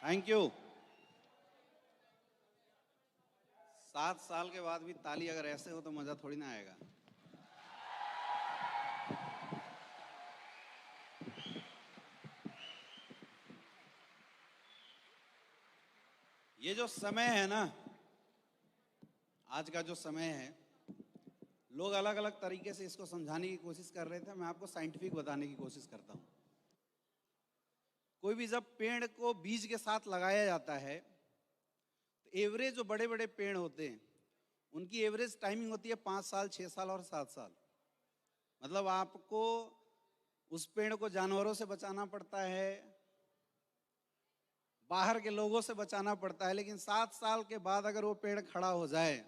Thank you. 7 साल के बाद भी ताली अगर ऐसे हो तो मजा थोड़ी ना आएगा। ये जो समय है ना, आज का जो समय है, लोग अलग अलग तरीके से इसको समझाने की कोशिश कर रहे थे। मैं आपको साइंटिफिक बताने की कोशिश करता हूँ। कोई भी जब पेड़ को बीज के साथ लगाया जाता है तो एवरेज जो बड़े बड़े पेड़ होते हैं उनकी एवरेज टाइमिंग होती है 5 साल, 6 साल और 7 साल। मतलब आपको उस पेड़ को जानवरों से बचाना पड़ता है, बाहर के लोगों से बचाना पड़ता है, लेकिन 7 साल के बाद अगर वो पेड़ खड़ा हो जाए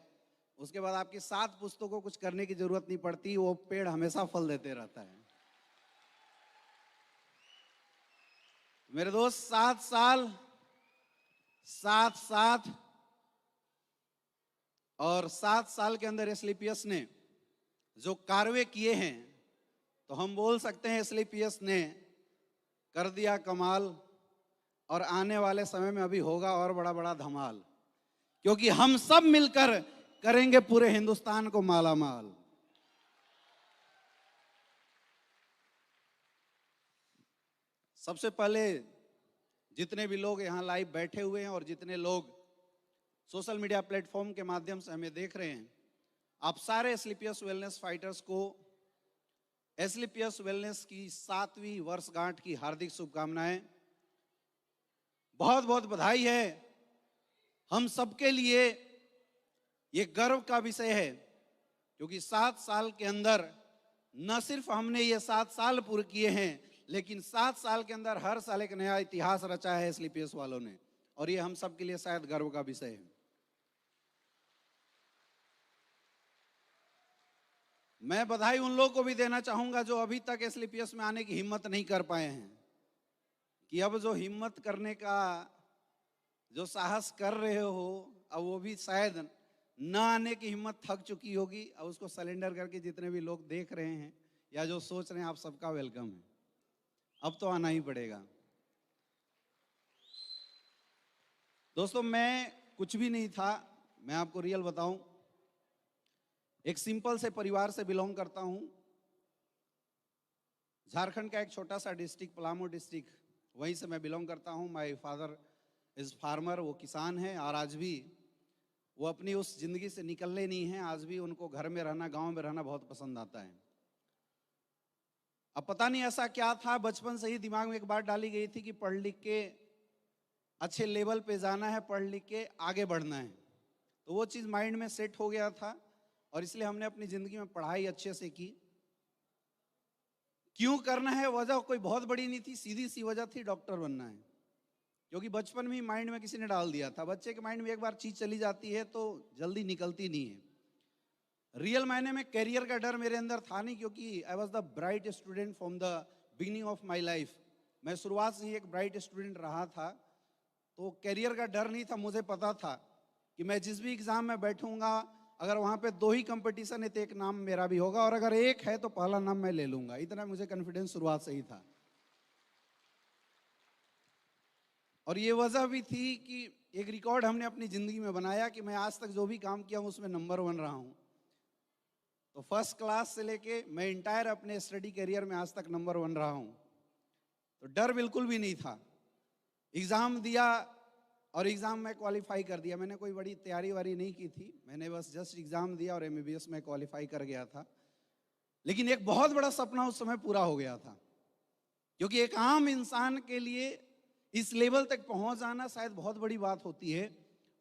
उसके बाद आपकी 7 पुश्तों को कुछ करने की जरूरत नहीं पड़ती, वो पेड़ हमेशा फल देते रहता है। मेरे दोस्त, 7 साल, 7 साथ और 7 साल के अंदर एस्क्लेपियस ने जो कार्य किए हैं तो हम बोल सकते हैं एस्क्लेपियस ने कर दिया कमाल, और आने वाले समय में अभी होगा और बड़ा बड़ा धमाल, क्योंकि हम सब मिलकर करेंगे पूरे हिंदुस्तान को माला माल। सबसे पहले जितने भी लोग यहाँ लाइव बैठे हुए हैं और जितने लोग सोशल मीडिया प्लेटफॉर्म के माध्यम से हमें देख रहे हैं, आप सारे एस्क्लेपियस वेलनेस फाइटर्स को एस्क्लेपियस वेलनेस की 7वीं वर्षगांठ की हार्दिक शुभकामनाएं। बहुत बहुत बधाई है। हम सबके लिए ये गर्व का विषय है, क्योंकि 7 साल के अंदर न सिर्फ हमने ये 7 साल पूरे किए हैं, लेकिन 7 साल के अंदर हर साल एक नया इतिहास रचा है एस्क्लेपियस वालों ने, और ये हम सबके लिए शायद गर्व का विषय है। मैं बधाई उन लोगों को भी देना चाहूंगा जो अभी तक एस्क्लेपियस में आने की हिम्मत नहीं कर पाए हैं, कि अब जो हिम्मत करने का जो साहस कर रहे हो, अब वो भी शायद न आने की हिम्मत थक चुकी होगी। अब उसको सरेंडर करके जितने भी लोग देख रहे हैं या जो सोच रहे हैं, आप सबका वेलकम है। अब तो आना ही पड़ेगा। दोस्तों, मैं कुछ भी नहीं था, मैं आपको रियल बताऊं, एक सिंपल से परिवार से बिलोंग करता हूं। झारखंड का एक छोटा सा डिस्ट्रिक्ट, पलामू डिस्ट्रिक्ट, वहीं से मैं बिलोंग करता हूं। माय फादर इज फार्मर, वो किसान हैं, और आज भी वो अपनी उस जिंदगी से निकलने नहीं हैं। आज भी उनको घर में रहना, गांव में रहना बहुत पसंद आता है। अब पता नहीं ऐसा क्या था, बचपन से ही दिमाग में एक बात डाली गई थी कि पढ़ लिख के अच्छे लेवल पे जाना है, पढ़ लिख के आगे बढ़ना है। तो वो चीज़ माइंड में सेट हो गया था, और इसलिए हमने अपनी ज़िंदगी में पढ़ाई अच्छे से की। क्यों करना है, वजह कोई बहुत बड़ी नहीं थी, सीधी सी वजह थी, डॉक्टर बनना है। क्योंकि बचपन में ही माइंड में किसी ने डाल दिया था। बच्चे के माइंड में एक बार चीज़ चली जाती है तो जल्दी निकलती नहीं है। रियल मायने में करियर का डर मेरे अंदर था नहीं, क्योंकि I was the bright student from the beginning of my life. मैं शुरुआत से ही एक ब्राइट स्टूडेंट रहा था, तो करियर का डर नहीं था। मुझे पता था कि मैं जिस भी एग्ज़ाम में बैठूंगा, अगर वहाँ पे 2 ही कंपटीशन है तो एक नाम मेरा भी होगा, और अगर एक है तो पहला नाम मैं ले लूंगा। इतना मुझे कॉन्फिडेंस शुरुआत से ही था। और ये वजह भी थी कि एक रिकॉर्ड हमने अपनी ज़िंदगी में बनाया कि मैं आज तक जो भी काम किया हूँ उसमें नंबर 1 रहा हूँ। तो फर्स्ट क्लास से लेके मैं इंटायर अपने स्टडी करियर में आज तक नंबर 1 रहा हूँ। तो डर बिल्कुल भी नहीं था। एग्ज़ाम दिया और एग्ज़ाम में क्वालिफाई कर दिया। मैंने कोई बड़ी तैयारी वारी नहीं की थी, मैंने बस जस्ट एग्ज़ाम दिया और MBBS में क्वालिफाई कर गया था। लेकिन एक बहुत बड़ा सपना उस समय पूरा हो गया था, क्योंकि एक आम इंसान के लिए इस लेवल तक पहुंच जाना शायद बहुत बड़ी बात होती है।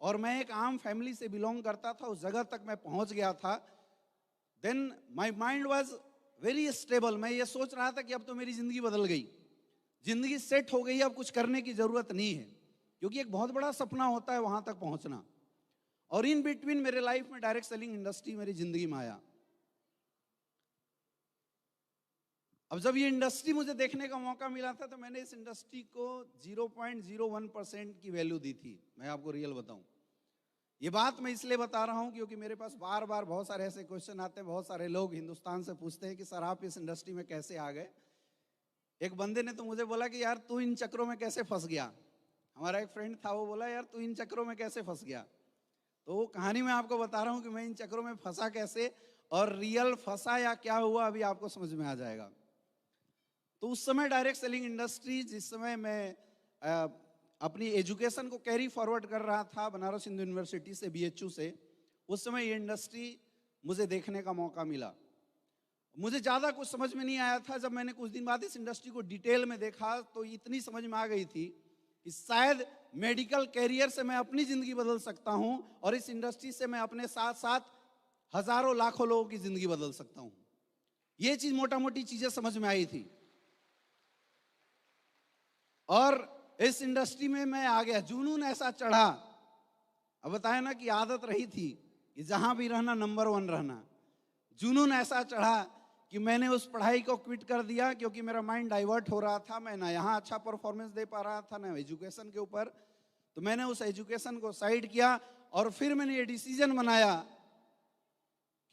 और मैं एक आम फैमिली से बिलोंग करता था, उस जगह तक मैं पहुंच गया था। Then my mind was very stable. मैं ये सोच रहा था कि अब तो मेरी ज़िंदगी बदल गई, ज़िंदगी सेट हो गई, अब कुछ करने की ज़रूरत नहीं है, क्योंकि एक बहुत बड़ा सपना होता है वहां तक पहुंचना। और इन बिटवीन मेरे लाइफ में डायरेक्ट सेलिंग इंडस्ट्री मेरी ज़िंदगी में आया। अब जब ये इंडस्ट्री मुझे देखने का मौका मिला था तो मैंने इस इंडस्ट्री को 0.01% की वैल्यू दी थी। मैं आपको रियल बताऊं, ये बात मैं इसलिए बता रहा हूं क्योंकि मेरे पास बार बार बहुत सारे ऐसे क्वेश्चन आते हैं। बहुत सारे लोग हिंदुस्तान से पूछते हैं कि सर आप इस इंडस्ट्री में कैसे आ गए। एक बंदे ने तो मुझे बोला कि यार तू इन चक्रों में कैसे फंस गया, हमारा एक फ्रेंड था, वो बोला यार तू इन चक्करों में कैसे फंस गया। तो वो कहानी मैं आपको बता रहा हूं कि मैं इन चक्करों में फंसा कैसे, और रियल फंसा या क्या हुआ अभी आपको समझ में आ जाएगा। तो उस समय डायरेक्ट सेलिंग इंडस्ट्री, जिस समय मैं अपनी एजुकेशन को कैरी फॉरवर्ड कर रहा था बनारस हिंदू यूनिवर्सिटी से, BHU से, उस समय ये इंडस्ट्री मुझे देखने का मौका मिला। मुझे ज़्यादा कुछ समझ में नहीं आया था। जब मैंने कुछ दिन बाद इस इंडस्ट्री को डिटेल में देखा तो इतनी समझ में आ गई थी कि शायद मेडिकल कैरियर से मैं अपनी ज़िंदगी बदल सकता हूं, और इस इंडस्ट्री से मैं अपने साथ साथ हजारों लाखों लोगों की ज़िंदगी बदल सकता हूं। ये चीज़ मोटा मोटी चीज़ें समझ में आई थी, और इस इंडस्ट्री में मैं आ गया। जुनून ऐसा चढ़ा, अब बताया ना कि आदत रही थी कि जहां भी रहना नंबर 1 रहना। जुनून ऐसा चढ़ा कि मैंने उस पढ़ाई को क्विट कर दिया, क्योंकि मेरा माइंड डाइवर्ट हो रहा था। मैं ना यहाँ अच्छा परफॉर्मेंस दे पा रहा था, ना एजुकेशन के ऊपर। तो मैंने उस एजुकेशन को साइड किया, और फिर मैंने ये डिसीजन बनाया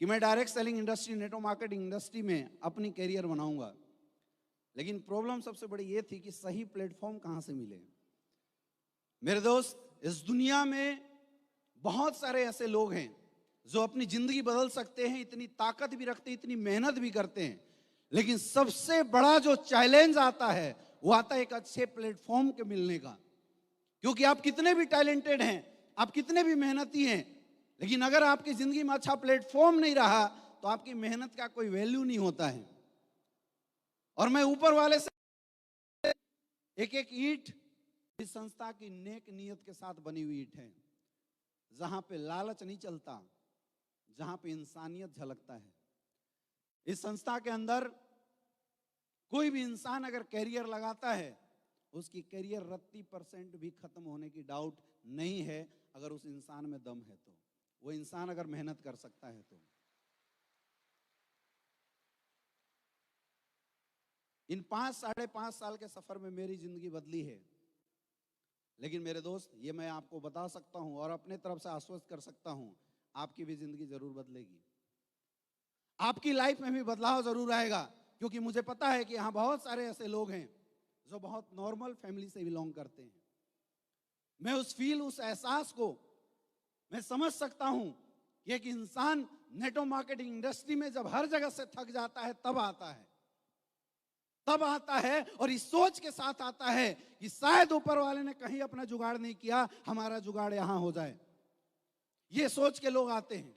कि मैं direct selling industry, network marketing industry में अपनी कैरियर बनाऊंगा। लेकिन प्रॉब्लम सबसे बड़ी ये थी कि सही प्लेटफॉर्म कहाँ से मिले। मेरे दोस्त, इस दुनिया में बहुत सारे ऐसे लोग हैं जो अपनी जिंदगी बदल सकते हैं, इतनी ताकत भी रखते हैं, इतनी मेहनत भी करते हैं, लेकिन सबसे बड़ा जो चैलेंज आता है वो आता है एक अच्छे प्लेटफॉर्म के मिलने का। क्योंकि आप कितने भी टैलेंटेड हैं, आप कितने भी मेहनती हैं, लेकिन अगर आपकी जिंदगी में अच्छा प्लेटफॉर्म नहीं रहा तो आपकी मेहनत का कोई वैल्यू नहीं होता है। और मैं ऊपर वाले से एक एक ईंट इस संस्था की नेक नियत के साथ बनी हुई ईंट है, जहां पे लालच नहीं चलता, जहां पे इंसानियत झलकता है। इस संस्था के अंदर कोई भी इंसान अगर कैरियर लगाता है, उसकी कैरियर 30% भी खत्म होने की डाउट नहीं है, अगर उस इंसान में दम है तो। वो इंसान अगर मेहनत कर सकता है तो। इन 5-5.5 साल के सफर में मेरी जिंदगी बदली है। लेकिन मेरे दोस्त, ये मैं आपको बता सकता हूं और अपने तरफ से आश्वस्त कर सकता हूं, आपकी भी जिंदगी जरूर बदलेगी। आपकी लाइफ में भी बदलाव जरूर आएगा, क्योंकि मुझे पता है कि यहां बहुत सारे ऐसे लोग हैं जो बहुत नॉर्मल फैमिली से बिलोंग करते हैं। मैं उस एहसास को मैं समझ सकता हूं कि एक इंसान नेटवर्क मार्केटिंग इंडस्ट्री में जब हर जगह से थक जाता है तब आता है, और इस सोच के साथ आता है कि शायद ऊपर वाले ने कहीं अपना जुगाड़ नहीं किया, हमारा जुगाड़ यहां हो जाए। ये सोच के लोग आते हैं।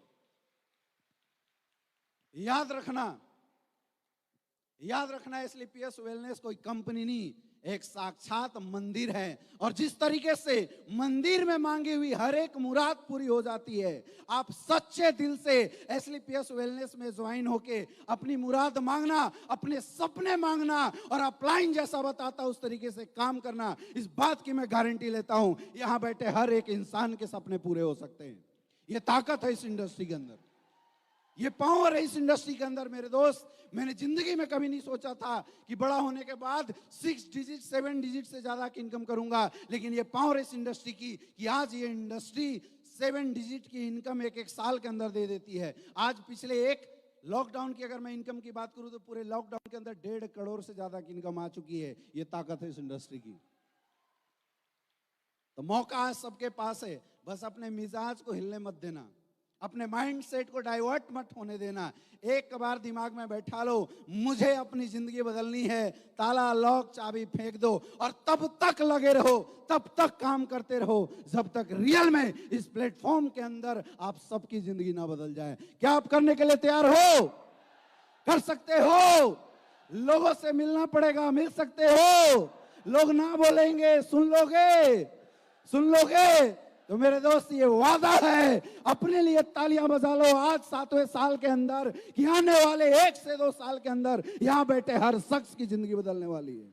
याद रखना SLPS वेलनेस कोई कंपनी नहीं, एक साक्षात मंदिर है। और जिस तरीके से मंदिर में मांगी हुई हर एक मुराद पूरी हो जाती है, आप सच्चे दिल से SLPS वेलनेस में ज्वाइन होके अपनी मुराद मांगना, अपने सपने मांगना, और अपलाइन जैसा बताता उस तरीके से काम करना, इस बात की मैं गारंटी लेता हूं, यहां बैठे हर एक इंसान के सपने पूरे हो सकते हैं। ये ताकत है इस इंडस्ट्री के अंदर, ये पावर है इस इंडस्ट्री के अंदर। मेरे दोस्त, मैंने जिंदगी में कभी नहीं सोचा था कि बड़ा होने के बाद 6 डिजिट 7 डिजिट से ज्यादा की इनकम करूंगा, लेकिन ये पावर है इस इंडस्ट्री की कि आज ये इंडस्ट्री 7 डिजिट की इनकम एक साल के अंदर दे देती है। आज पिछले एक लॉकडाउन की अगर मैं इनकम की बात करूं तो पूरे लॉकडाउन के अंदर 1.5 करोड़ से ज्यादा की इनकम आ चुकी है। ये ताकत है इस इंडस्ट्री की। तो मौका आज सबके पास है, बस अपने मिजाज को हिलने मत देना, अपने माइंड सेट को डाइवर्ट मत होने देना। एक बार दिमाग में बैठा लो, मुझे अपनी जिंदगी बदलनी है, ताला लॉक चाबी फेंक दो, और तब तक लगे रहो, तब तक काम करते रहो, जब तक रियल में इस प्लेटफॉर्म के अंदर आप सबकी जिंदगी ना बदल जाए। क्या आप करने के लिए तैयार हो? कर सकते हो? लोगों से मिलना पड़ेगा, मिल सकते हो? लोग ना बोलेंगे, सुन लोगे? तो मेरे दोस्त, ये वादा है, अपने लिए तालियां बजा लो आज 7वें साल के अंदर, कि आने वाले 1 से 2 साल के अंदर यहां बैठे हर शख्स की जिंदगी बदलने वाली है।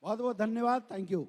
बहुत बहुत धन्यवाद। Thank you.